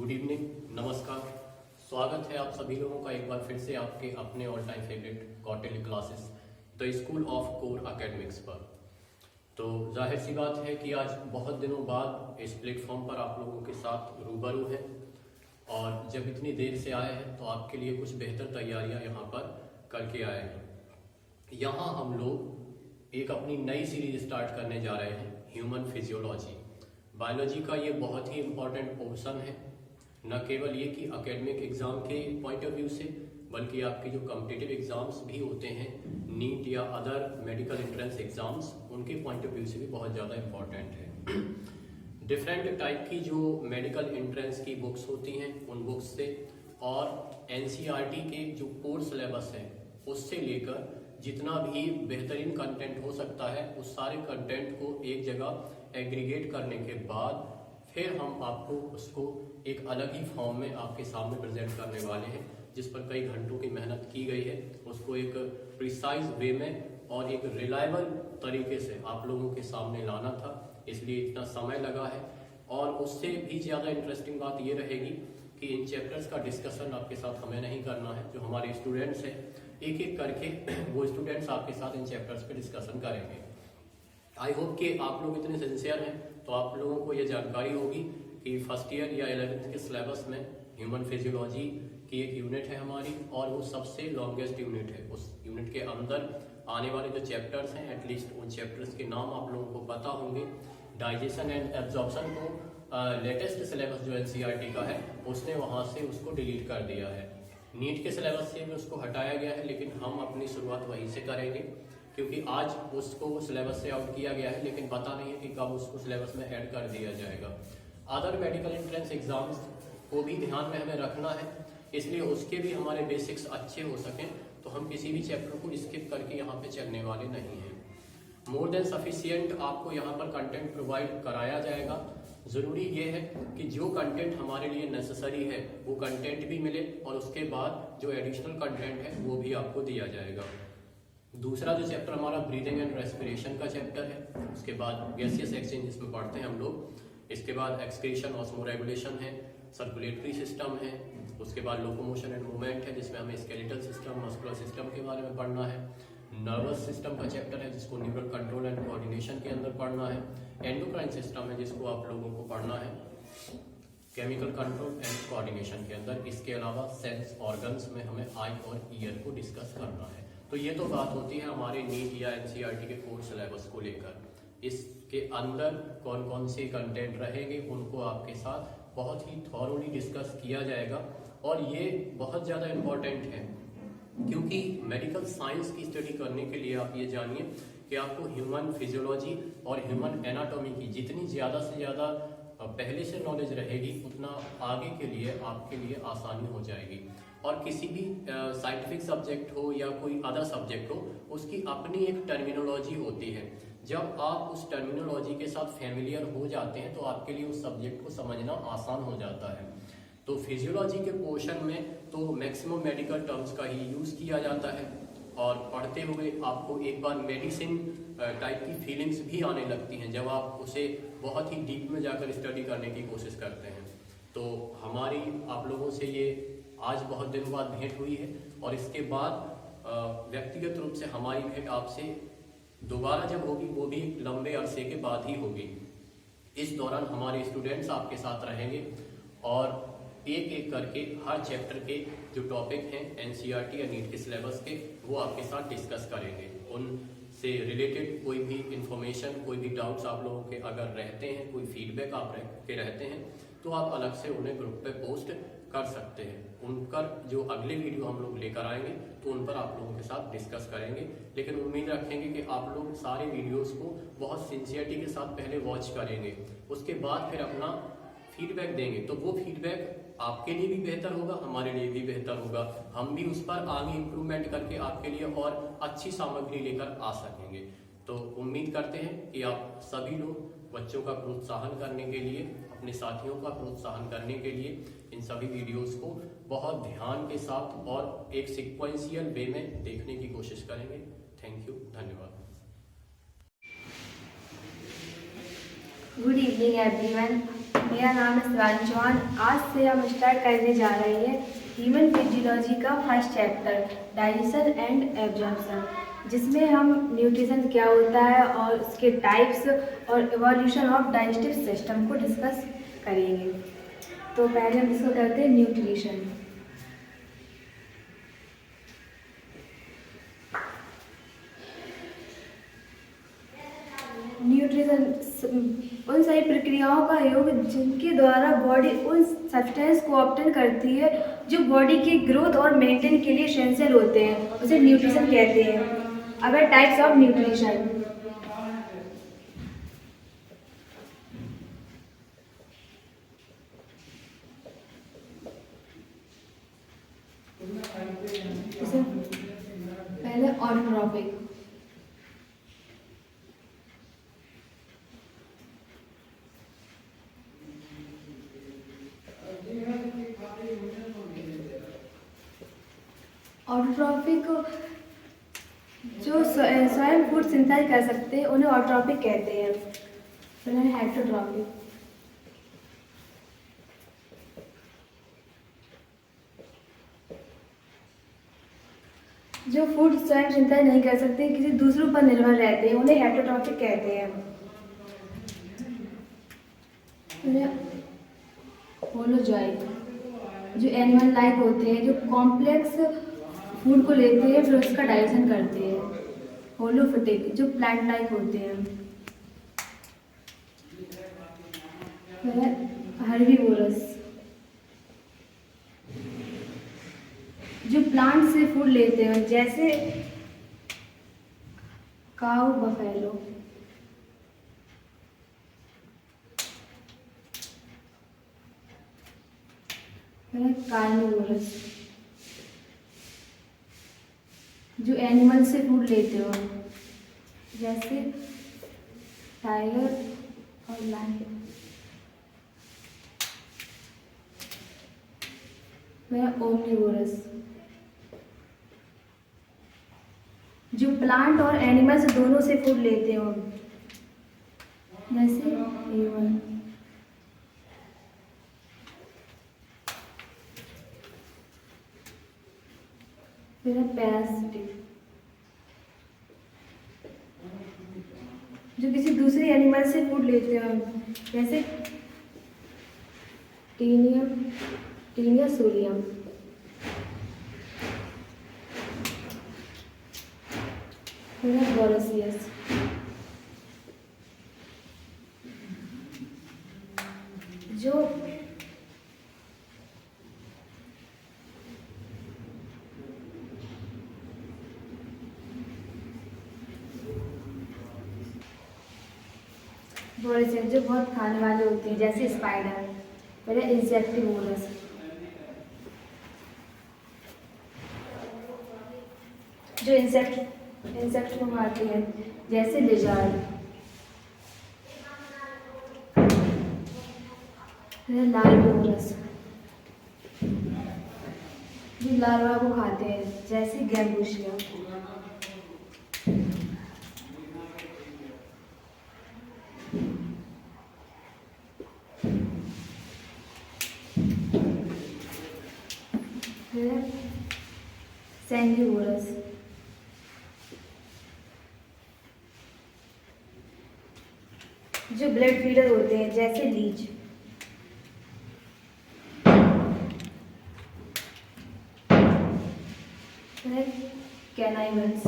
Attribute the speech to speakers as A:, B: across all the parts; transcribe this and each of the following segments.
A: Good evening, नमस्कार। स्वागत है आप सभी लोगों का एक बार फिर से आपके अपने all time favourite quarterly classes the school of core academics पर। तो जाहिर सी बात है कि आज बहुत दिनों बाद इस प्लेटफॉर्म पर आप लोगों के साथ रूबरू हैं और जब इतनी देर से आए हैं तो आपके लिए कुछ बेहतर तैयारियां यहाँ पर करके आए हैं। यहाँ हम लोग एक अपनी नई सीरीज स्टार्ट करने जा रहे हैं, ह्यूमन फिजियोलॉजी। बायोलॉजी का ये बहुत ही इम्पोर्टेंट पोर्शन है, न केवल ये कि एकेडमिक एग्जाम के पॉइंट ऑफ व्यू से, बल्कि आपके जो कॉम्पिटिटिव एग्जाम्स भी होते हैं, नीट या अदर मेडिकल एंट्रेंस एग्जाम्स, उनके पॉइंट ऑफ व्यू से भी बहुत ज़्यादा इम्पोर्टेंट है। डिफरेंट टाइप की जो मेडिकल एंट्रेंस की बुक्स होती हैं उन बुक्स से और एनसीईआरटी के जो कोर सिलेबस है उससे लेकर जितना भी बेहतरीन कंटेंट हो सकता है उस सारे कंटेंट को एक जगह एग्रीगेट करने के बाद फिर हम आपको उसको एक अलग ही फॉर्म में आपके सामने प्रेजेंट करने वाले हैं, जिस पर कई घंटों की मेहनत की गई है। उसको एक प्रिसाइज वे में और एक रिलायबल तरीके से आप लोगों के सामने लाना था, इसलिए इतना समय लगा है। और उससे भी ज़्यादा इंटरेस्टिंग बात ये रहेगी कि इन चैप्टर्स का डिस्कशन आपके साथ हमें नहीं करना है। जो हमारे स्टूडेंट्स हैं एक एक करके वो स्टूडेंट्स आपके साथ इन चैप्टर्स पे डिस्कशन करेंगे। आई होप कि आप लोग इतने सिंसियर हैं तो आप लोगों को ये जानकारी होगी कि फर्स्ट ईयर या 11th के सिलेबस में ह्यूमन फिजियोलॉजी की एक यूनिट है हमारी और वो सबसे लॉन्गेस्ट यूनिट है। उस यूनिट के अंदर आने वाले जो चैप्टर्स हैं एटलीस्ट उन चैप्टर्स के नाम आप लोगों को पता होंगे। डाइजेशन एंड एब्जॉर्प्शन को लेटेस्ट सिलेबस जो एनसीईआरटी का है उसने वहाँ से उसको डिलीट कर दिया है। नीट के सिलेबस से भी उसको हटाया गया है, लेकिन हम अपनी शुरुआत वहीं से करेंगे क्योंकि आज उसको सिलेबस से आउट किया गया है, लेकिन पता नहीं है कि कब उसको सिलेबस में ऐड कर दिया जाएगा। अदर मेडिकल एंट्रेंस एग्जाम्स को भी ध्यान में हमें रखना है, इसलिए उसके भी हमारे बेसिक्स अच्छे हो सकें तो हम किसी भी चैप्टर को स्किप करके यहाँ पे चलने वाले नहीं हैं। मोर देन सफिशिएंट आपको यहाँ पर कंटेंट प्रोवाइड कराया जाएगा। ज़रूरी ये है कि जो कंटेंट हमारे लिए नेसेसरी है वो कंटेंट भी मिले और उसके बाद जो एडिशनल कंटेंट है वो भी आपको दिया जाएगा। दूसरा जो चैप्टर हमारा ब्रीदिंग एंड रेस्पिरेशन का चैप्टर है, उसके बाद गैसियस एक्सचेंज जिसमें पढ़ते हैं हम लोग, इसके बाद एक्सक्रीशन ऑस्मोरेगुलेशन है, सर्कुलेटरी सिस्टम है, उसके बाद लोकोमोशन एंड मूवमेंट है जिसमें हमें स्केलेटल सिस्टम, मस्कुलर सिस्टम के बारे में पढ़ना है। नर्वस सिस्टम का चैप्टर है जिसको न्यूरल कंट्रोल एंड कोऑर्डिनेशन के अंदर पढ़ना है। एंडोक्राइन सिस्टम है जिसको आप लोगों को पढ़ना है केमिकल कंट्रोल एंड कोऑर्डिनेशन के अंदर। इसके अलावा सेंस ऑर्गन्स में हमें आई और ईयर को डिस्कस करना है। तो ये तो बात होती है हमारे नीट या एनसीईआरटी के कोर सिलेबस को लेकर। इसके अंदर कौन कौन से कंटेंट रहेंगे उनको आपके साथ बहुत ही थॉरोली डिस्कस किया जाएगा। और ये बहुत ज़्यादा इम्पोर्टेंट है क्योंकि मेडिकल साइंस की स्टडी करने के लिए आप ये जानिए कि आपको ह्यूमन फिजियोलॉजी और ह्यूमन एनाटॉमी की जितनी ज़्यादा से ज़्यादा पहले से नॉलेज रहेगी उतना आगे के लिए आपके लिए आसानी हो जाएगी। और किसी भी साइंटिफिक सब्जेक्ट हो या कोई अदर सब्जेक्ट हो उसकी अपनी एक टर्मिनोलॉजी होती है। जब आप उस टर्मिनोलॉजी के साथ फैमिलियर हो जाते हैं तो आपके लिए उस सब्जेक्ट को समझना आसान हो जाता है। तो फिजियोलॉजी के पोर्शन में तो मैक्सिमम मेडिकल टर्म्स का ही यूज़ किया जाता है और पढ़ते हुए आपको एक बार मेडिसिन टाइप की फीलिंग्स भी आने लगती हैं जब आप उसे बहुत ही डीप में जाकर स्टडी करने की कोशिश करते हैं। तो हमारी आप लोगों से ये आज बहुत दिनों बाद भेंट हुई है और इसके बाद व्यक्तिगत रूप से हमारी भेंट आपसे दोबारा जब होगी वो भी लंबे अरसे के बाद ही होगी। इस दौरान हमारे स्टूडेंट्स आपके साथ रहेंगे और एक एक करके हर चैप्टर के जो टॉपिक हैं एनसीईआरटी या नीट के सिलेबस के वो आपके साथ डिस्कस करेंगे। उनसे रिलेटेड कोई भी इंफॉर्मेशन, कोई भी डाउट्स आप लोगों के अगर रहते हैं, कोई फीडबैक आप रहते हैं तो आप अलग से उन्हें ग्रुप पे पोस्ट कर सकते हैं। उनका जो अगले वीडियो हम लोग लेकर आएंगे तो उन पर आप लोगों के साथ डिस्कस करेंगे, लेकिन उम्मीद रखेंगे कि आप लोग सारे वीडियोस को बहुत सिंसियरिटी के साथ पहले वॉच करेंगे, उसके बाद फिर अपना फीडबैक देंगे। तो वो फीडबैक आपके लिए भी बेहतर होगा, हमारे लिए भी बेहतर होगा। हम भी उस पर आगे इम्प्रूवमेंट करके आपके लिए और अच्छी सामग्री लेकर आ सकेंगे। तो उम्मीद करते हैं कि आप सभी लोग बच्चों का प्रोत्साहन करने के लिए, अपने साथियों का प्रोत्साहन करने के लिए इन सभी वीडियोस को बहुत ध्यान के साथ और एक सिक्वेंशियल वे में देखने की कोशिश करेंगे। थैंक यू, धन्यवाद।
B: Good evening everyone. मेरा नाम है शिवानी चौहान। आज से हम स्टार्ट करने जा रहे हैं ह्यूमन फिजियोलॉजी का first chapter digestion and absorption, जिसमें हम न्यूट्रिशन क्या होता है और उसके टाइप्स और इवोल्यूशन ऑफ डाइजेस्टिव सिस्टम को डिस्कस करेंगे। तो पहले हम डिस्कस करते हैं न्यूट्रिशन। न्यूट्रिशन उन सभी प्रक्रियाओं का योग जिनके द्वारा बॉडी उन सब्सटेंस को ऑब्टेन करती है जो बॉडी की ग्रोथ और मेंटेन के लिए एसेंशियल होते हैं, उसे न्यूट्रिशन कहते हैं। अगर टाइप्स ऑफ न्यूट्रिशन, पहले ऑटोट्रॉपिक। ऑटोट्रॉपिक जो स्वयं फूड सिंथेसाइज कर सकते हैं उन्हें ऑटोट्रॉपिक कहते हैं। फिर है हेटरोट्रॉपिक। जो फूड स्वयं सिंथेसाइज नहीं कर सकते, किसी दूसरों पर निर्भर रहते हैं, उन्हें हेटरोट्रॉपिक कहते हैं। होलोजॉइक जो एनिमल लाइक होते हैं, जो कॉम्प्लेक्स फूड को लेते हैं फिर उसका डाइजेशन करते हैं। होलोफिटिक जो प्लांट लाइक होते हैं। हर्बीवोरस जो प्लांट से फूड लेते हैं, जैसे काऊ, बफेलो। कार्निवोरस जो एनिमल से फूड लेते हो, जैसे टाइगर और लायन। ओमनिवोरस जो प्लांट और एनिमल्स दोनों से फूड लेते हो, जैसे ह्यूमन। फिर पैरासिटिक जो किसी दूसरे एनिमल से फूड लेते हो, जैसे टीनिया सोलियम। बोरोसियस जो जो बहुत खाने वाले होते हैं, जैसे स्पाइडर। फिर इंसेक्टिवोरस जो इंसेक्ट को खाते हैं, जैसे लिजार्ड। लार्वावोरस जो लार्वा को खाते हैं, जैसे गैम्बूशिया। सैंगिवोरस जो ब्लड फीडर होते हैं, जैसे लीच। कैनाइमल्स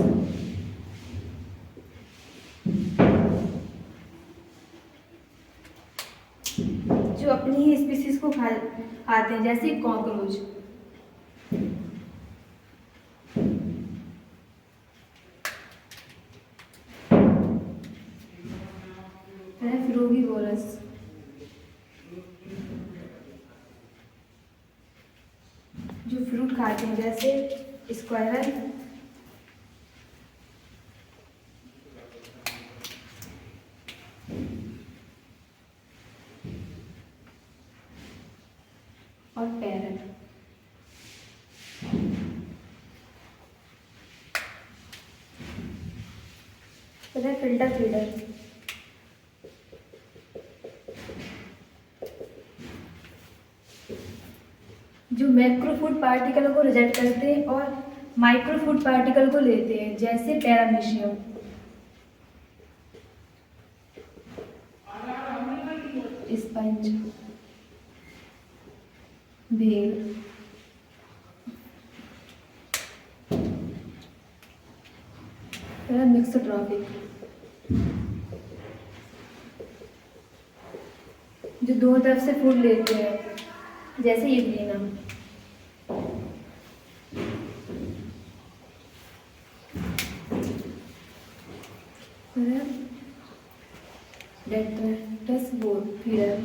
B: जो अपनी ही स्पीसीज को खाते हैं, जैसे कॉकरोच। फ्रूगिवोरस जो फ्रूट खाते हैं, जैसे स्क्वायरल। और पैरट। फिल्टर फीडर जो मैक्रो फूड पार्टिकल को रिजेक्ट करते हैं और माइक्रो फूड पार्टिकल को लेते हैं, जैसे पैरामीशियम, स्पंज, भेल, मिक्सोट्रॉपिक, जो दोनों तरफ से फूड लेते हैं, जैसे यूग्लिना। डेट्रेटस फीडर,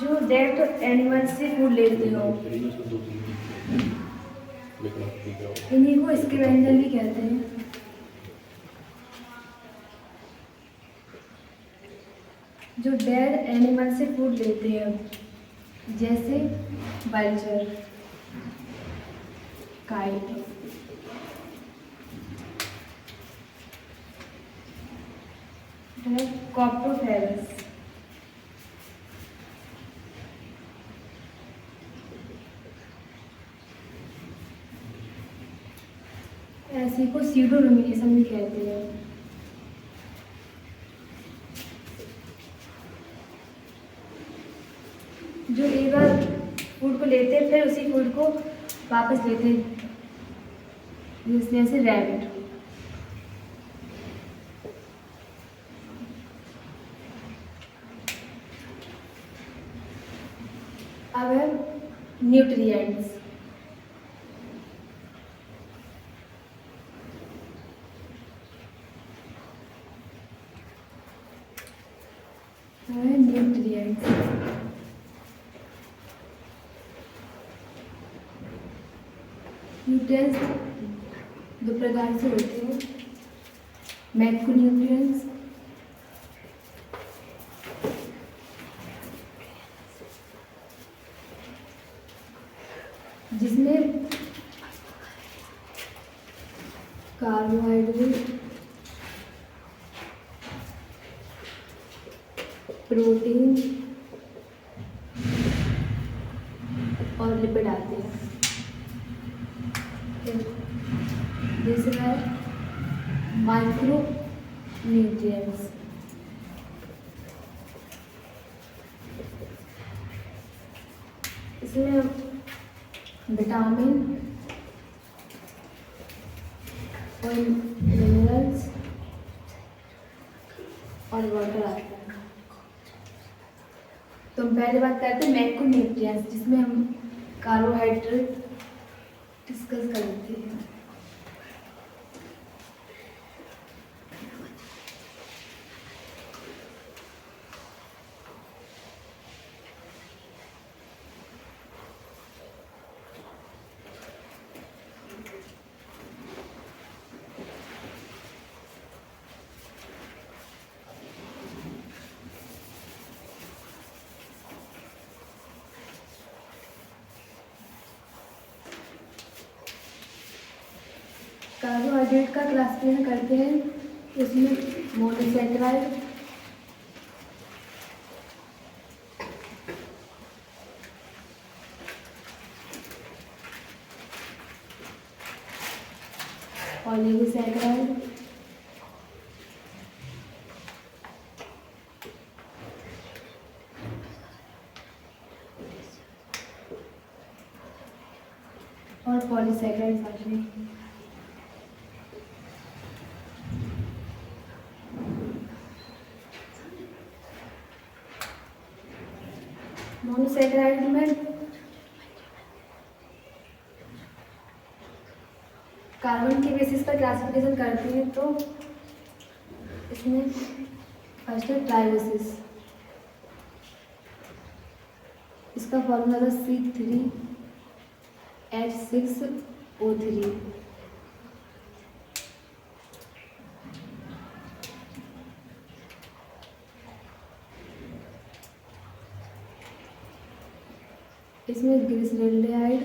B: जो डेट एनिमल से फूड लेते हो, इन्हीं को स्कैवेंजर भी कहते हैं। जो डेड एनिमल से फूड लेते हैं, जैसे वल्चर, काइट, कॉप्रोफेरस, ऐसी को सीडोरुमिनेशन भी कहते हैं। जो एक बार फूड को लेते हैं फिर उसी फूड को वापस लेते हैं, जैसे रैबिट। अब है न्यूट्रिएंट्स। न्यूट्रिएंट्स न्यूट्रिएंट्स दो प्रकार से होते हैं, मैक्रोन्यूट्रिएंट्स जिसमें कार्बोहाइड्रेट, प्रोटीन और लिपिड आते हैं। दूसरा है माइक्रो न्यूट्रिएंट्स, इसमें विटामिन और मिनरल्स और वाटर आते हैं। तो हम पहले बात करते हैं मैक्रोन्यूट्रिएंट्स, जिसमें हम कार्बोहाइड्रेट डिस्कस करते हैं। कार्बोहाइड्रेट का क्लासिफिकेशन करते हैं, उसमें मोनोसैकेराइड, ऑलिगोसैकेराइड, और पॉलीसैकेराइड आते हैं। मोनोसैकेराइड में कार्बन के बेसिस पर क्लासिफिकेशन करते हैं, तो इसमें फर्स्ट है ट्राइबोसिस, इसका फॉर्मूला था C3H6O3। इसमें ग्लिसरॉल्डिहाइड,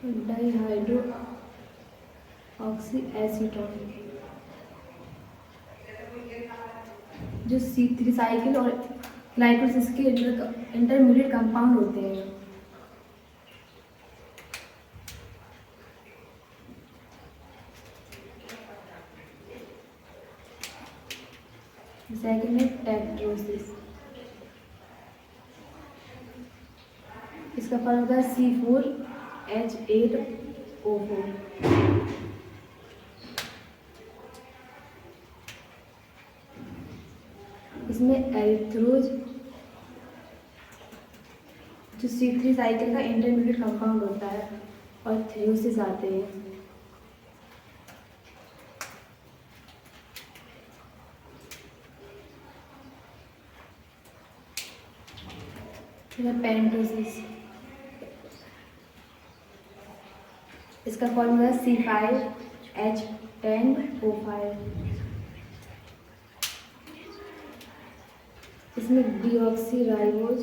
B: डाईहाइड्रो ऑक्सी एसीटोन, जो C3 साइकिल और ग्लाइकोसिस के इंटरमीडिएट कंपाउंड होते हैं। सेकेंड है टेट्रोसिस, इसका फॉर्मूला C4H8O4। इसमें एरिथ्रोज, जो C3 साइकिल का इंटरमीडिएट कंपाउंड होता है, और थ्रियोसिस आते हैं। पेंटोसिस, इसका फॉर्मूला C5H10O5। इसमें डीऑक्सीराइबोज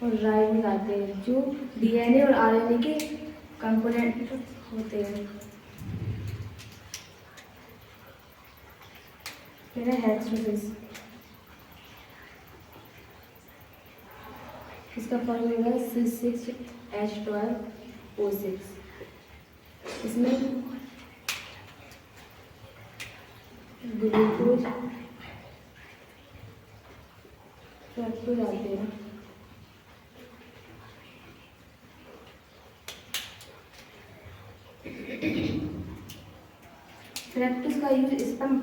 B: और राइबोज आते हैं, जो डीएनए और आरएनए के कंपोनेंट होते हैं। फिर है हेक्सोसिस, इसका फॉर्मूला C6H12O6। इसमें ग्लूकोज फ्रक्टोज आते हैं। फ्रक्टोज का यूज स्पर्म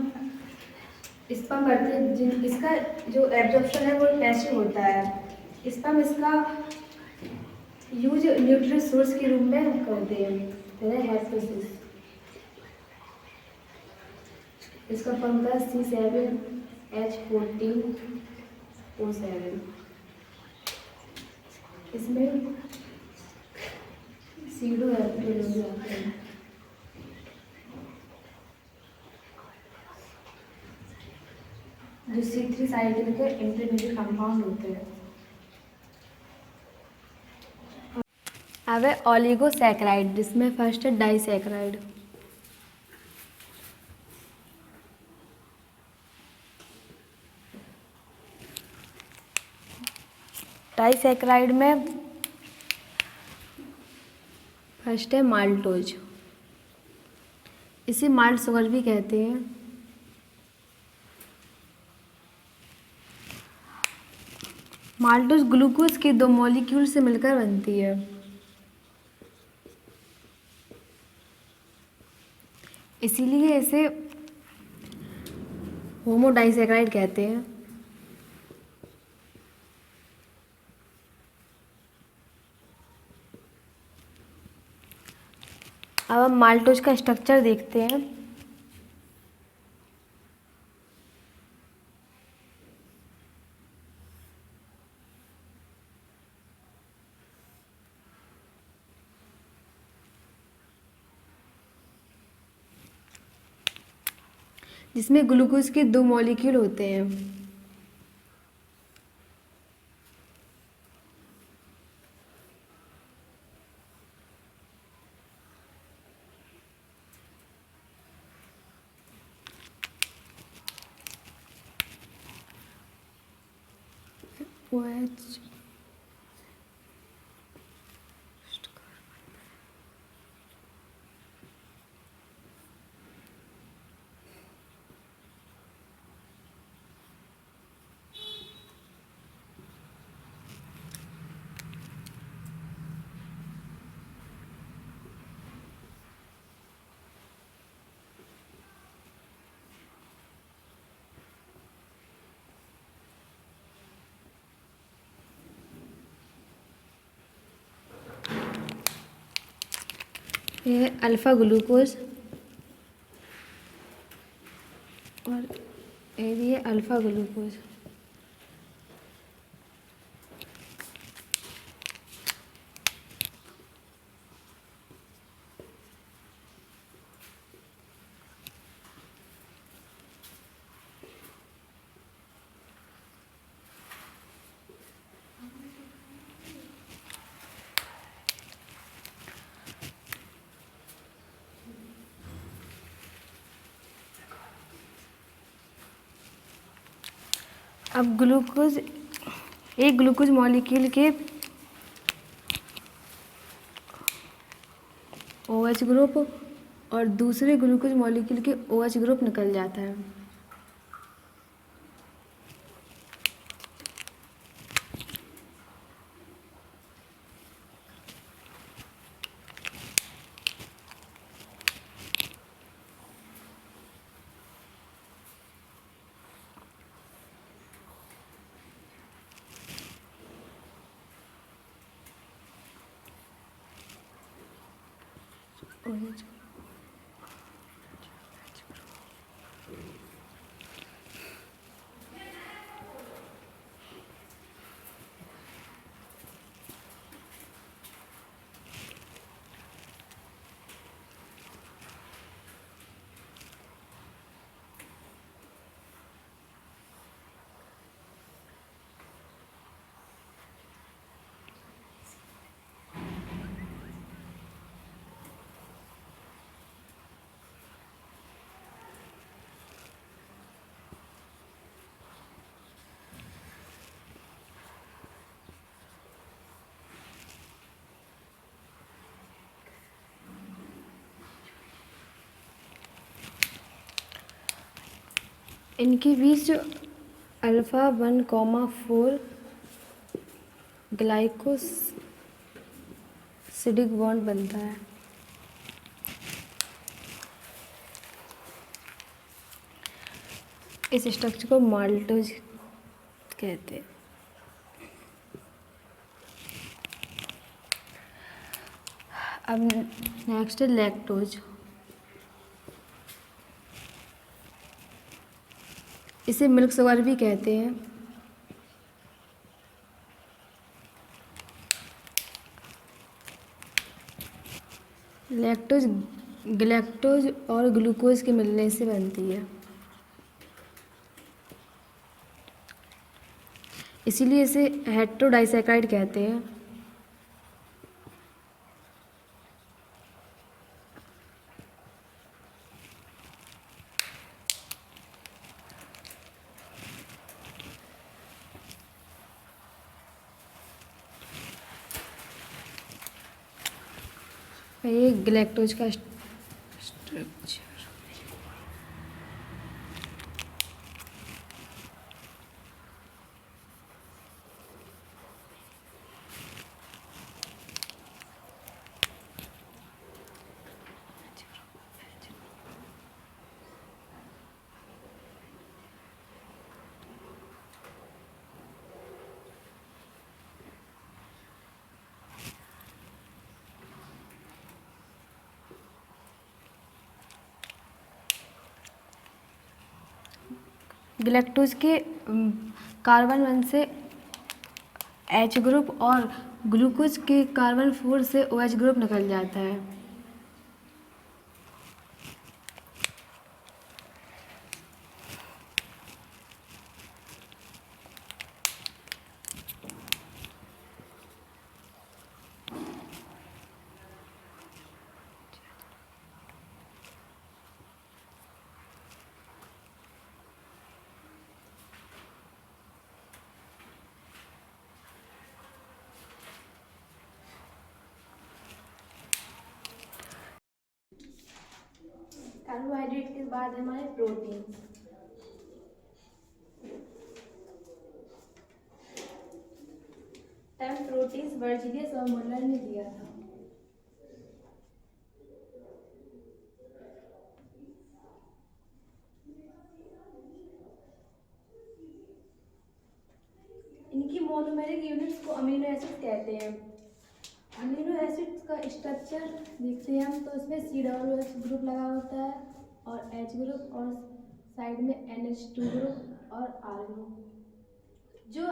B: करते हैं, इसका जो एब्जॉर्प्शन है वो पैसिव होता है। स्पर्म इसका यूज न्यूट्रिएंट सोर्स के रूप में करते हैं। फिर है हेप्टोसिस, इसका फॉर्मूला C7H14O7। इसमें सीडोएक्टिनोज आते हैं। जो C3 साइकिल के इंटरमीडिएट कंपाउंड होते हैं। अब है ओलिगोसैकेराइड, जिसमें फर्स्ट है डाइसैकेराइड। डाइसैकेराइड में फर्स्ट है माल्टोज, इसे माल्ट शुगर भी कहते हैं। माल्टोज ग्लूकोज के 2 मॉलिक्यूल से मिलकर बनती है, इसीलिए इसे होमोडाइसैकेराइड कहते हैं। अब हम माल्टोज का स्ट्रक्चर देखते हैं। जिसमें ग्लूकोज के 2 मॉलिक्यूल होते हैं। OH ये है अल्फ़ा ग्लूकोज और ये भी है अल्फ़ा ग्लूकोज। अब ग्लूकोज एक ग्लूकोज मॉलिक्यूल के OH ग्रुप और दूसरे ग्लूकोज मॉलिक्यूल के OH ग्रुप निकल जाता है। OH इनके बीच जो α1,4 ग्लाइकोसिडिक बॉन्ड बनता है। इस स्ट्रक्चर को माल्टोज कहते हैं। अब नेक्स्ट है लैक्टोज। इसे मिल्क शुगर भी कहते हैं। लैक्टोज गैलेक्टोज और ग्लूकोज के मिलने से बनती है, इसीलिए इसे हेटेरोडाइसैकाराइड कहते हैं। ये गैलेक्टोज का स्ट्रक्चर। गैलेक्टोज के कार्बन 1 से H ग्रुप और ग्लूकोज के कार्बन 4 से OH ग्रुप निकल जाता है। कार्बोहाइड्रेट के बाद हमारे प्रोटीन। टर्म प्रोटीन्स वर्जिलियस और मुल्लर ने दिया था। इनकी मोनोमेरिक यूनिट्स को अमीनो एसिड कहते हैं। अमीनो एसिड का स्ट्रक्चर देखते हैं हम, तो इसमें COOH ग्रुप लगा होता है और H ग्रुप और साइड में NH2 ग्रुप और R ग्रुप। जो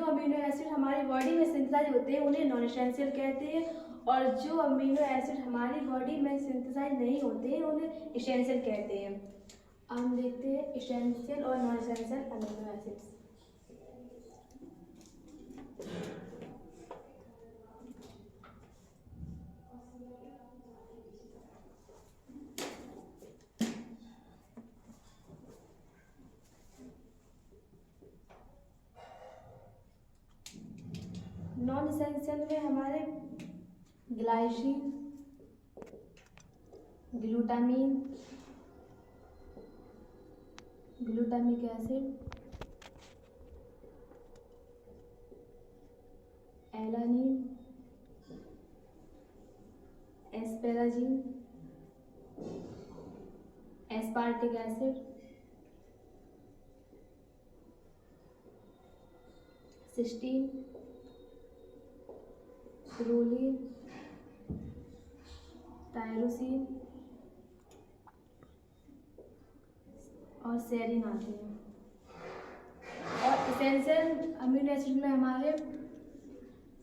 B: अमीनो एसिड हमारी बॉडी में सिंथेसाइज होते हैं उन्हें नॉन एसेंशियल कहते हैं, और जो अमीनो एसिड हमारी बॉडी में सिंथेसाइज नहीं होते हैं उन्हें एसेंशियल कहते हैं। हम देखते हैं एसेंशियल और non essential amino acids. Non essential में हमारे glycine, glutamic acid, alanine, asparagine, aspartic acid, cysteine, proline, tyrosine और सेरिन आते हैं। और इसेंशियल अमीनो एसिड में हमारे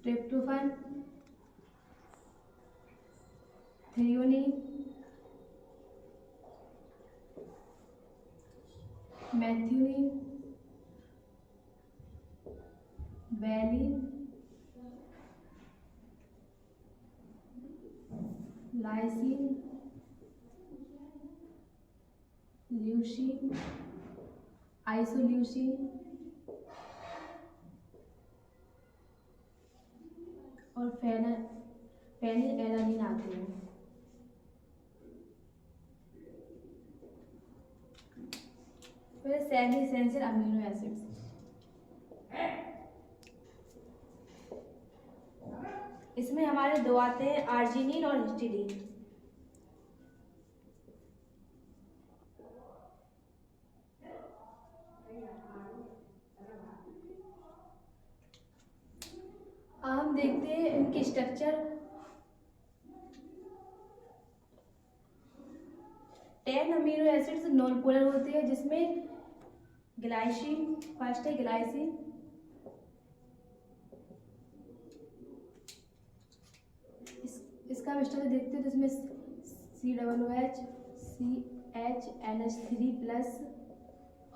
B: tryptophan, threonine, methionine, valine, lysine, leucine, isoleucine और फेनिलएलानिन आते हैं। फिर सेमी इसेंशियल अमीनो एसिड्स, इसमें हमारे दो आते हैं, आर्जिनिन और हिस्टिडीन। अब हम देखते हैं इनकी structure. 10 amino acids non polar होते हैं, जिसमें ग्लाइसिन, फर्स्ट है ग्लाइसिन, इसका स्ट्रक्चर देखते हैं तो इसमें COOH, CH, NH3+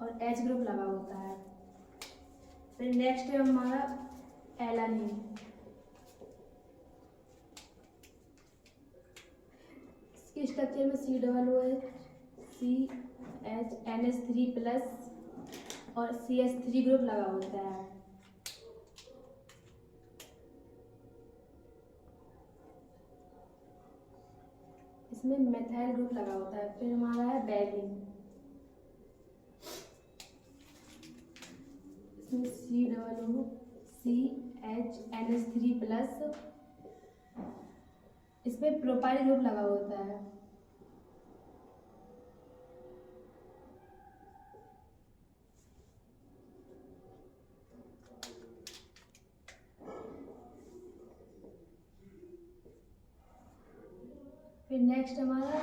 B: और H ग्रुप लगा होता है। फिर नेक्स्ट है हमारा एलानिन, इसके स्ट्रक्चर में COOH, CH, NH3+ और CH3 ग्रुप लगा होता है। इसमें मेथाइल ग्रुप लगा होता है। फिर हमारा है वैलिन, इसमें COO, CH, NH3+, इसमें प्रोपाइल ग्रुप लगा होता है। फिर नेक्स्ट हमारा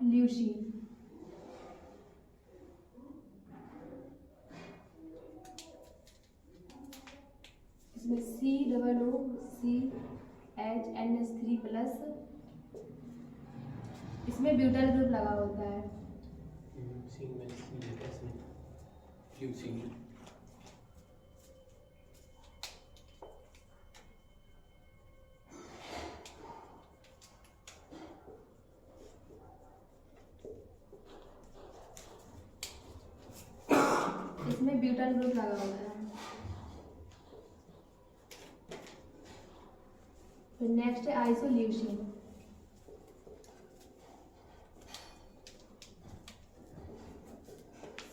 B: ल्यूसीन, इसमें COO, CH, NH3+, इसमें ब्यूटाइल ग्रुप लगा होता है। इसमें ब्यूटाइल ग्रुप लगा होता है। फिर नेक्स्ट है आइसोल्यूसिन,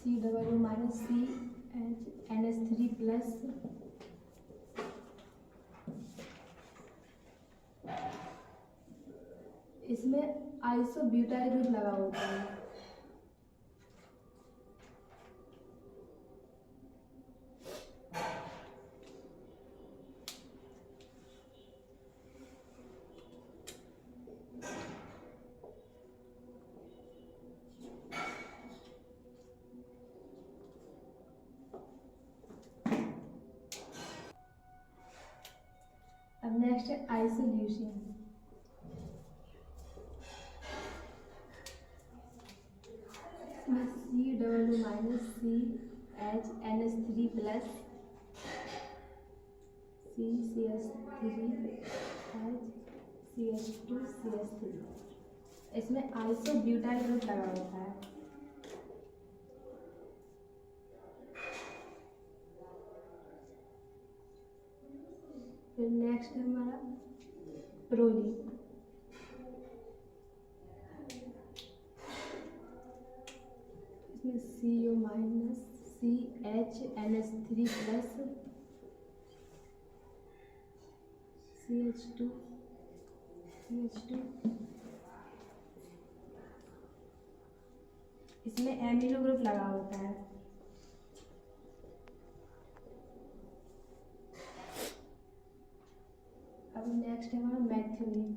B: COO- CH, NH3+, इसमें आइसोब्यूटाइल ग्रुप लगा होता है। अब नेक्स्ट है आइसोल्यूसिन, इसमें COO- CH, NH3+, CH3, CH2, CH3, इसमें आइसोब्यूटाइल ग्रुप लगा होता है। फिर नेक्स्ट है हमारा प्रोलीन। इसमें CO minus CH NH3 plus CH2 इसमें एमिनो ग्रुप लगा होता है। अब नेक्स्ट है हमारा मैथ्यूलिन।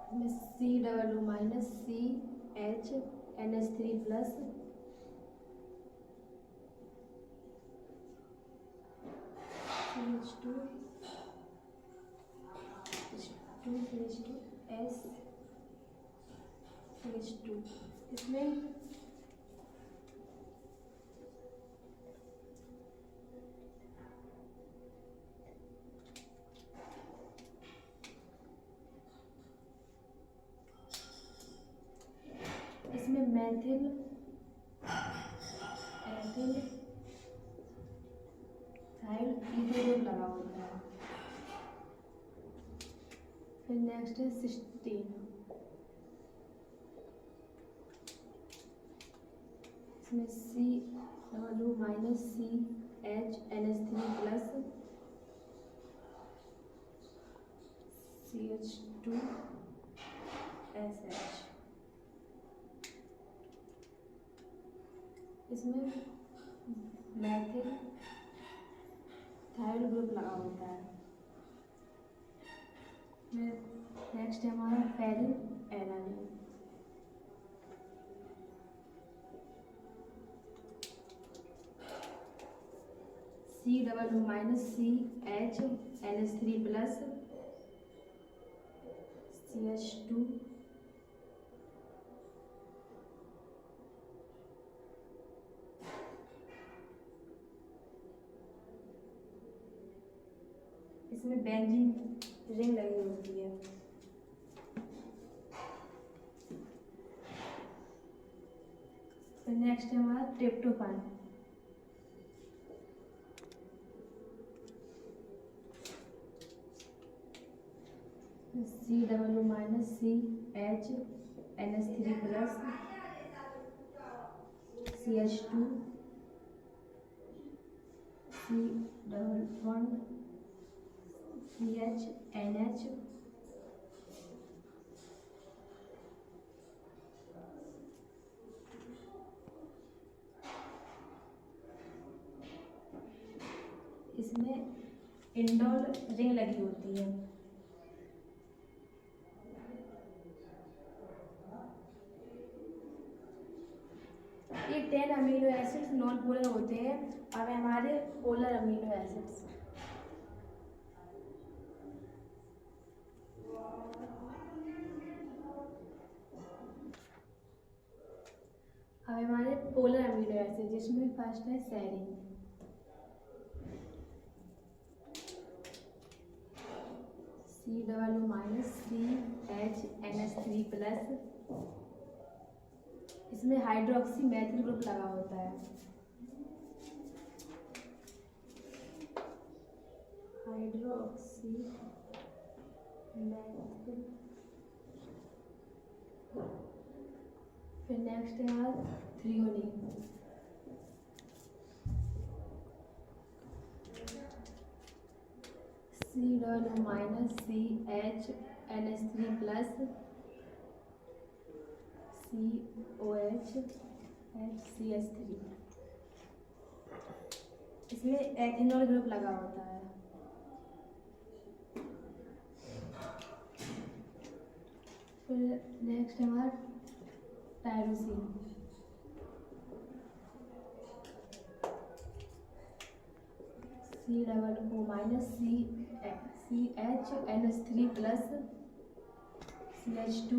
B: इसमें COO minus CH NH3 plus CH2 CH2 इसमें मैथिल थाइल ईथर लगा होता है। फिर नेक्स्ट है सिस्टीन। इसमें COO minus CH NH3 plus CH2 SH। इसमें मैथिल थाइल ग्रुप लगा होता है। नेक्स्ट है हमारा Farrell alanine. COO minus CH NH3 plus CH2 इसमें बेंजीन रिंग लगी होती है। फिर नेक्स्ट है हमारा tryptophan. COO minus CH NH3 plus CH2 CH NH इसमें इंडोल रिंग लगी होती है। ये 10 अमीनो एसिड्स नॉन पोलर होते हैं और हमारे पोलर अमीनो एसिड्स। अब हमारे पोलर अमीनो एसिड जिसमें फर्स्ट है serine. COO minus CH NH3 plus इसमें हाइड्रोक्सी मैथिल ग्रुप लगा होता है। हाइड्रोक्सी मैथिल। फिर नेक्स्ट है हमारा थ्रियोनीन। COO minus CH NH3 plus COH CH3 इसमें एथेनॉल ग्रुप लगा होता है। फिर नेक्स्ट है हमारा tyrosine. COO minus CH NH3 plus CH2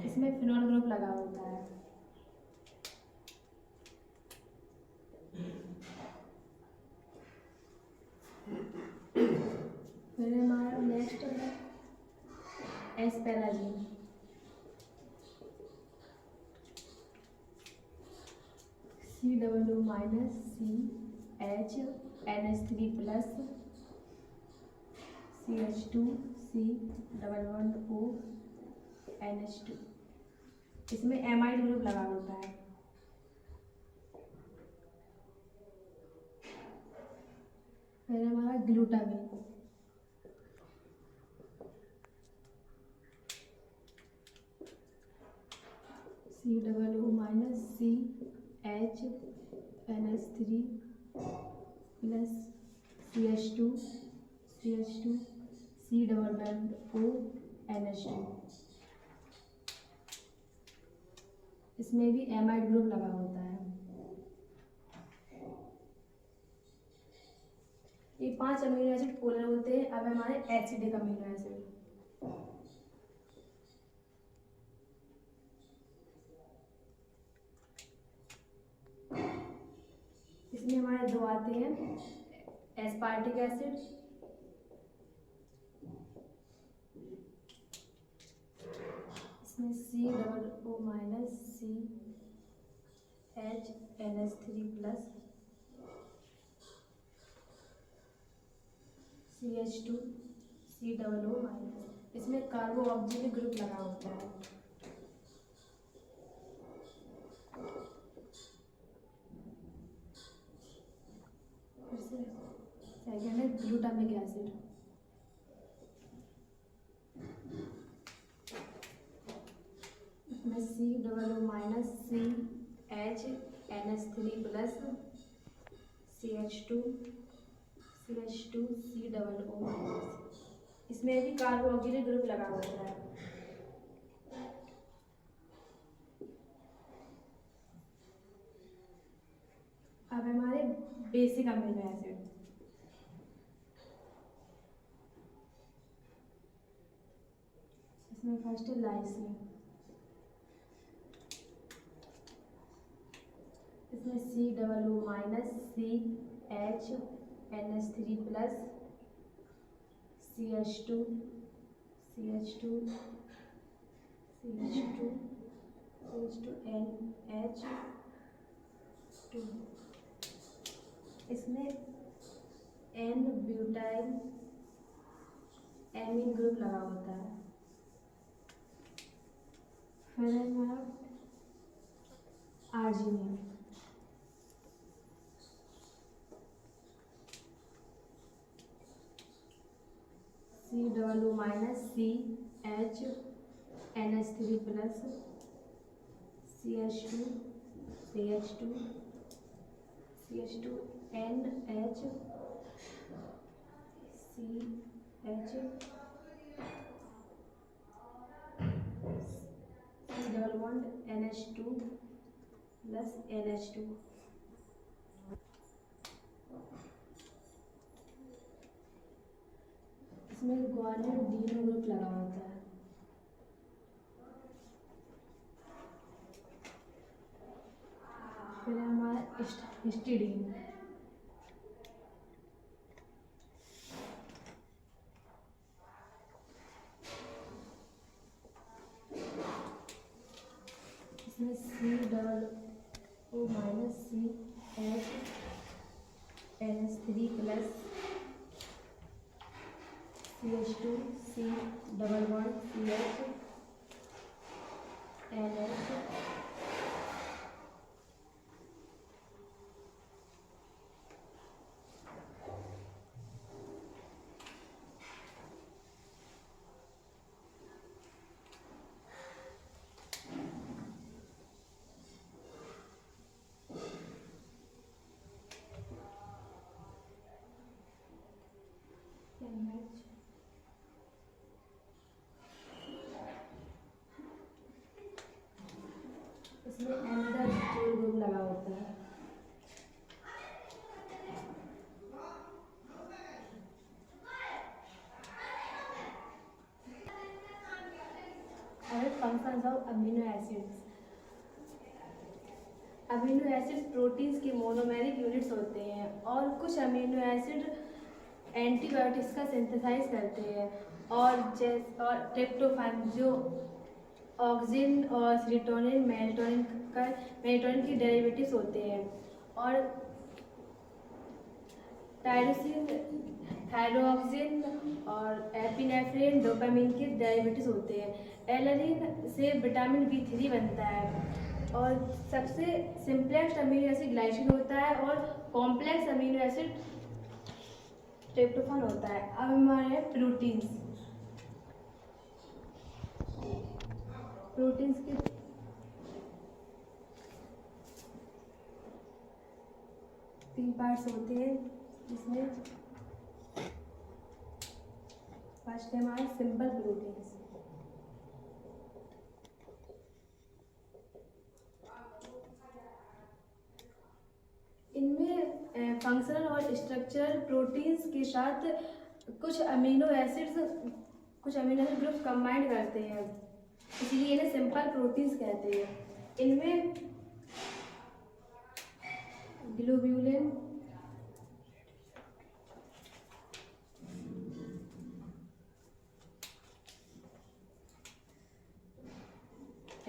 B: इसमें फिनॉल ग्रुप लगा होता है। एस्पेराजीन, COO minus CH NH3 plus CH2 C11O NH2। इसमें एमाइड ग्रुप लगा होता है। फिर हमारा glutamine, COO minus CH NH3 plus CH2 C11O NH2। इसमें भी एमाइड ग्रुप लगा होता है। ये 5 अमीनो एसिड पोलर होते हैं। अब हमारे एसिडिक अमीनो एसिड, इसमें हमारे 2 आते हैं, एस्पार्टिक एसिड, इसमें COO minus CH NH3 plus CH2 COO minus. इसमें कार्बो ऑक्सीजन ग्रुप लगा होता है। सेकेंड है ग्लूटामिक एसिड, इसमें COO minus CH NH3 plus CH2 COO minus. इसमें भी कार्बो ऑक्सीजन ग्रुप लगा होता है। अब हमारे बेसिक अमीनो एसिड, इसमें फर्स्ट है लाइसिन, इसमें COO minus CH NH3 plus CH2 NH2। इसमें N ब्यूटाइल एमीन ग्रुप लगा होता है। फिर है हमारा arginine, COO minus CH NH3 plus CH2 NH C11 NH2 plus NH2। इसमें ग्वानिन डीनो ग्रुप लगा होता है। फिर हमारा हिस्टिडीन, इसमें COO minus CH NH3 plus CH2 C11 CH NH। इसमें एमिडाजोल ग्रुप लगा होता है। और functions of amino acids. Amino acids proteins के मोनोमेरिक यूनिट्स होते हैं और कुछ अमीनो एसिड एंटीबायोटिक्स का सिंथेसाइज करते हैं और ट्रिप्टोफैन जो ऑक्सिन और सेरोटोनिन मेलाटोनिन की डेरिवेटिव्स होते हैं, और टायरोसिन, थायरोक्सिन और एपिनेफ्रिन डोपामिन के डेरिवेटिव्स होते हैं। एलनिन से विटामिन B3 बनता है, और सबसे सिंपलेक्स अमीनो एसिड ग्लाइसिन होता है, और कॉम्प्लेक्स अमीनो एसिड ट्रिप्टोफैन होता है। अब हमारे प्रोटीन्स के 3 पार्ट्स होते हैं, जिसमें फर्स्ट है हमारे सिंपल प्रोटीन्स। इनमें फंक्शनल और स्ट्रक्चरल प्रोटीन्स के साथ कुछ अमीनो एसिड्स ग्रुप्स कंबाइंड करते हैं, इसलिए इन्हें सिंपल प्रोटीन्स कहते हैं। इनमें ग्लोब्यूलिन,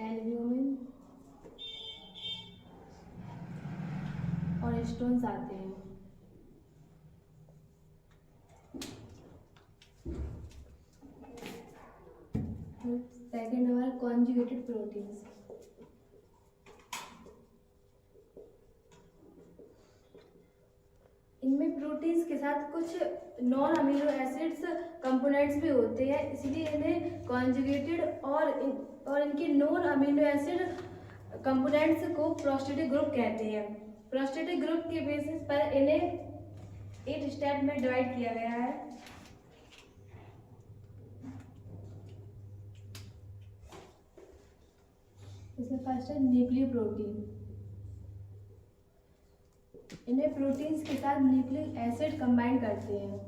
B: एल्ब्यूमिन और हिस्टोन्स आते हैं। सेकेंड हमारा कॉन्जुगेटेड प्रोटीन्स। इनमें प्रोटीन्स के साथ कुछ नॉन अमीनो एसिड्स कंपोनेंट्स भी होते हैं, इसलिए इन्हें कॉन्जुगेटेड और इनके नॉन अमीनो एसिड कंपोनेंट्स को प्रोस्टेटिक ग्रुप कहते हैं। प्रोस्टेटिक ग्रुप के बेसिस पर इन्हें 8 स्टेप में डिवाइड किया गया है। इसमें फर्स्ट है न्यूक्लियोप्रोटीन। इन्हें प्रोटीन्स के साथ न्यूक्लिक एसिड कंबाइन करते हैं।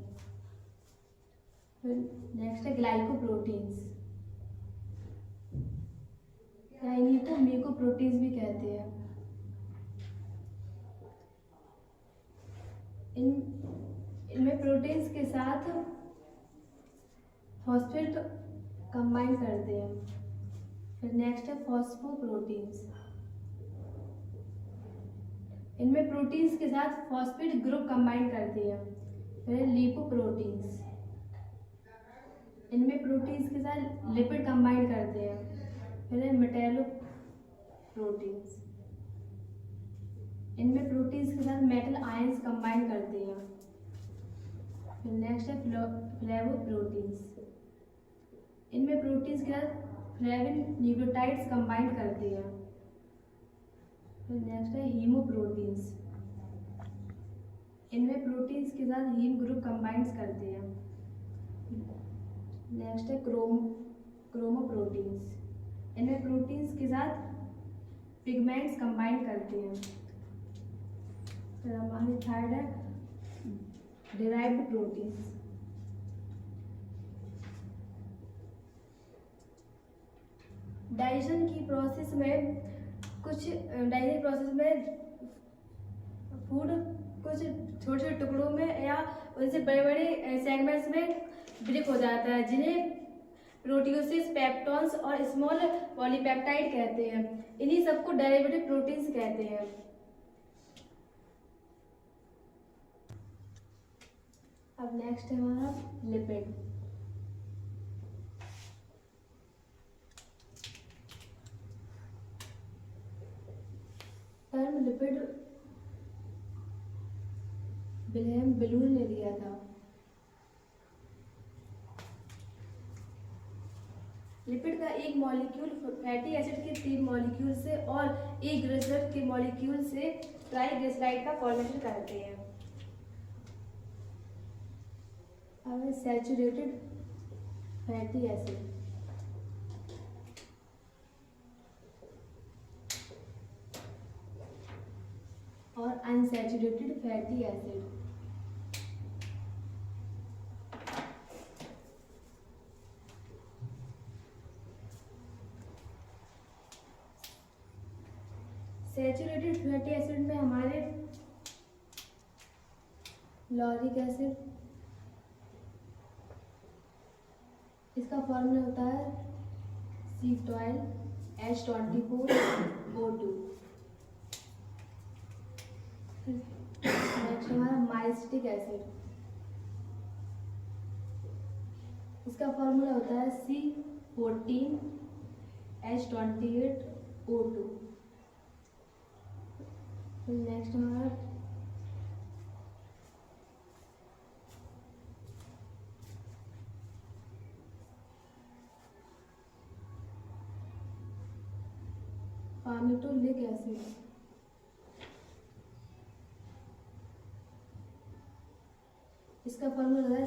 B: फिर नेक्स्ट है ग्लाइकोप्रोटीन्स, या इन्हीं को म्यूकोप्रोटीन्स भी कहते हैं। इनमें प्रोटीन्स के साथ फॉस्फेट कंबाइन करते हैं। फिर नेक्स्ट है फॉस्फोप्रोटीन्स। इनमें प्रोटीन्स के साथ फॉस्फेट ग्रुप कंबाइन करते हैं। फिर लिपोप्रोटीन्स, इनमें प्रोटीन्स के साथ लिपिड कंबाइन करते हैं। फिर मेटैलोप्रोटीन्स, इनमें प्रोटीन्स के साथ मेटल आयंस कंबाइन करते हैं। फिर नेक्स्ट है फ्लेवोप्रोटीन्स, इनमें प्रोटीन्स के साथ फ्लेविन न्यूक्लियोटाइड्स कंबाइन करते हैं। फिर नेक्स्ट है हीमोप्रोटीन्स, इनमें प्रोटीन्स के साथ हीम ग्रुप कंबाइंस करते हैं। नेक्स्ट है क्रोमोप्रोटीन्स, इनमें प्रोटीन्स के साथ पिगमेंट्स कंबाइन करते हैं। फिर हमारी थर्ड है डिराइव्ड प्रोटीन्स, डाइजेशन की प्रोसेस में फूड कुछ छोटे छोटे टुकड़ों में या उनसे बड़े बड़े सेगमेंट्स में ब्रेक हो जाता है, जिन्हें प्रोटियोसिस, पेप्टॉन्स और स्मॉल पॉलीपेप्टाइड कहते हैं। इन्हीं सबको डेरिवेटिव प्रोटीन्स कहते हैं। अब नेक्स्ट है हमारा lipid. Term lipid William balloon ने दिया था। लिपिड का एक मॉलिक्यूल फैटी एसिड के 3 मॉलिक्यूल से और एक ग्लिसरॉल के मॉलिक्यूल से ट्राइग्लिसराइड का फॉर्मेशन करते हैं। अब सैचुरेटेड फैटी एसिड, और unsaturated fatty acid. Saturated fatty acid में हमारे लॉरिक एसिड, इसका फॉर्मूला होता है C12H24O2। नेक्स्ट हमारा माइस्टिक एसिड, इसका फॉर्मूला होता है C14H28O2। नेक्स्ट हमारा पामिटोलिक एसिड, इसका फॉर्मूला है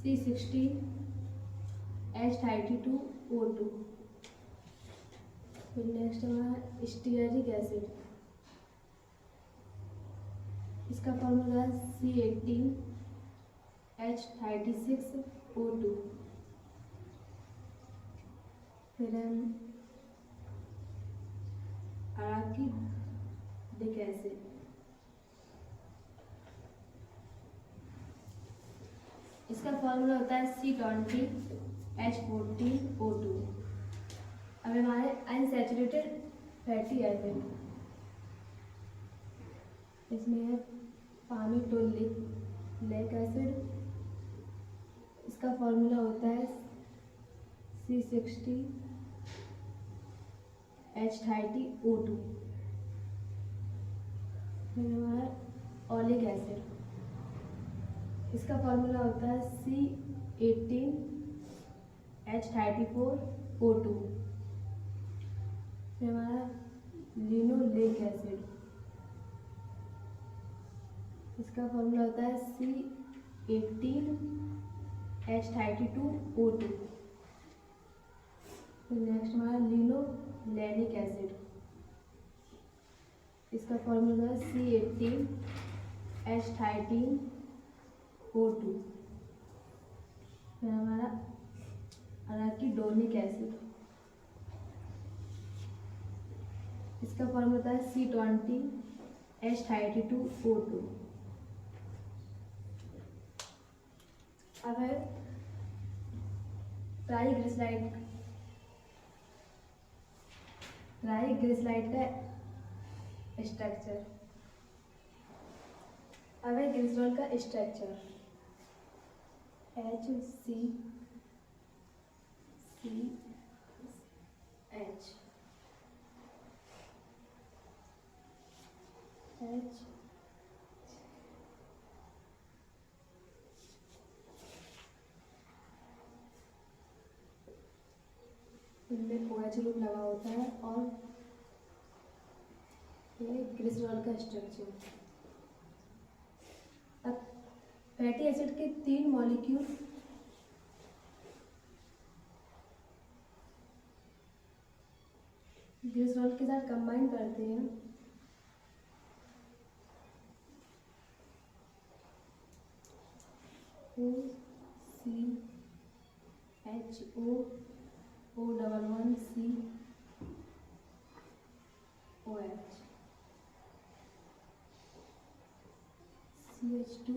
B: C16H32O2। फिर नेक्स्ट हमारा स्टीयरिक एसिड, इसका फॉर्मूला है C18H36O2। फिर अराकिडिक एसिड, इसका फॉर्मूला होता है C20H14O2। अब हमारे अनसैचुरेटेड फैटी एसिड, इसमें है पामिटोलिक एसिड, इसका फॉर्मूला होता है C60H30O2। फिर हमारा ओलिक एसिड, इसका फॉर्मूला होता है C18H34O2। फिर हमारा लिनोलेक एसिड, इसका फॉर्मूला होता है C18H32O2। फिर नेक्स्ट हमारा लिनोलेनिक एसिड, इसका फॉर्मूला है C18H13O2। फिर हमारा अराकिडोनिक एसिड, इसका फॉर्मूला होता है C20H32O2। अब है ट्राइग्लिसराइड का स्ट्रक्चर। अब है ग्लिसरॉल का स्ट्रक्चर, HCCH इनमें OH ग्रुप लगा होता है और ये ग्लिसरॉल का स्ट्रक्चर। अब फैटी एसिड के 3 मॉलिक्यूल ग्लिसरॉल के साथ कंबाइन करते हैं CHO, CH2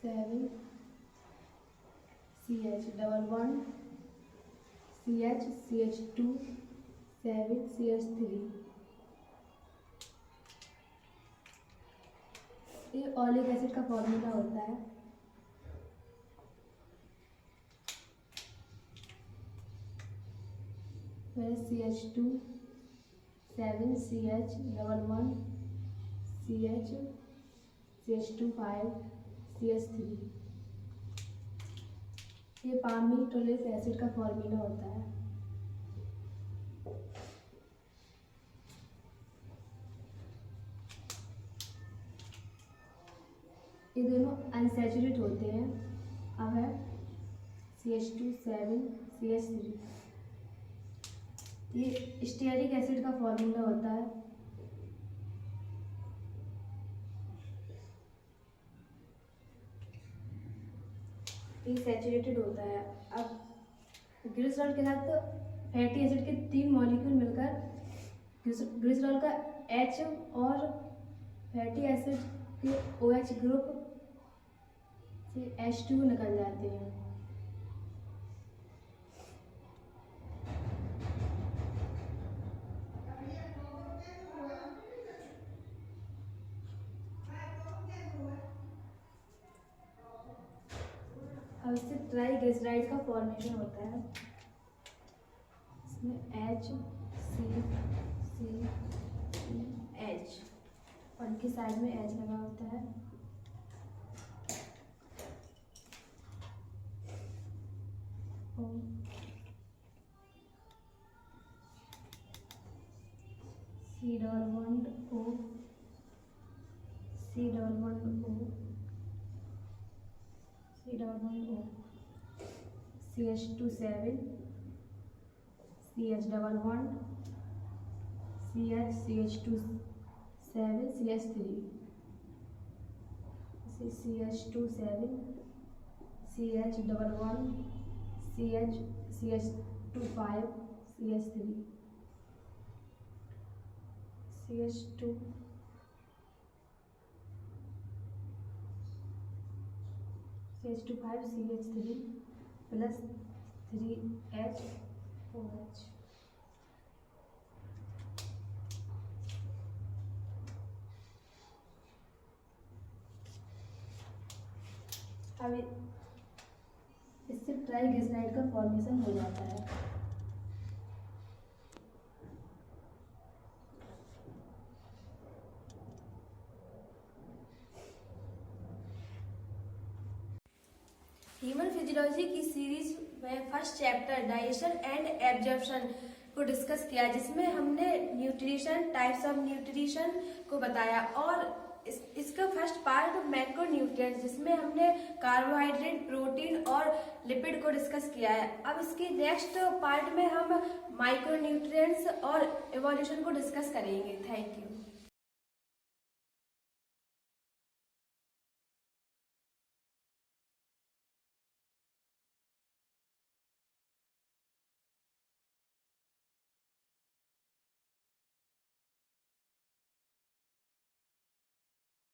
B: 7 CH11 CH2 7 CH3। ये ओलिक एसिड का फॉर्मूला होता है CH2 7 CH11 CH2 5 CH3। ये पामिटोलिक एसिड का फॉर्मूला होता है। ये दोनों अनसैचुरेट होते हैं। अब है CH2 7 CH3। ये स्टीयरिक एसिड का फॉर्मूला होता है ये सैचुरेटेड होता है। अब ग्लिसरॉल के साथ फैटी एसिड के 3 मॉलिक्यूल मिलकर ग्लिसरॉल का H और फैटी एसिड के OH ग्रुप से H2 निकल जाते हैं। अब इससे ट्राइग्लिसराइड का फॉर्मेशन होता है। इसमें HCCH और इनकी साइड में H लगा होता है। C double bond O, C double bond O, C double bond O, CH2 7, CH double bond, CH2 7, CH3, CH2 7, CH double bond, CH2 5, CH3, CH2 5, CH3 plus 3H OH। अब इससे triglyceride का formation हो जाता है। Human physiology की series में first chapter digestion and absorption को discuss किया, जिसमें हमने न्यूट्रिशन, टाइप्स ऑफ न्यूट्रिशन को बताया और इसका फर्स्ट पार्ट मैक्रोन्यूट्रिएंट्स, जिसमें हमने कार्बोहाइड्रेट, प्रोटीन और लिपिड को डिस्कस किया है। अब इसकी नेक्स्ट पार्ट में हम माइक्रोन्यूट्रिएंट्स और इवोल्यूशन को डिस्कस करेंगे। Thank you.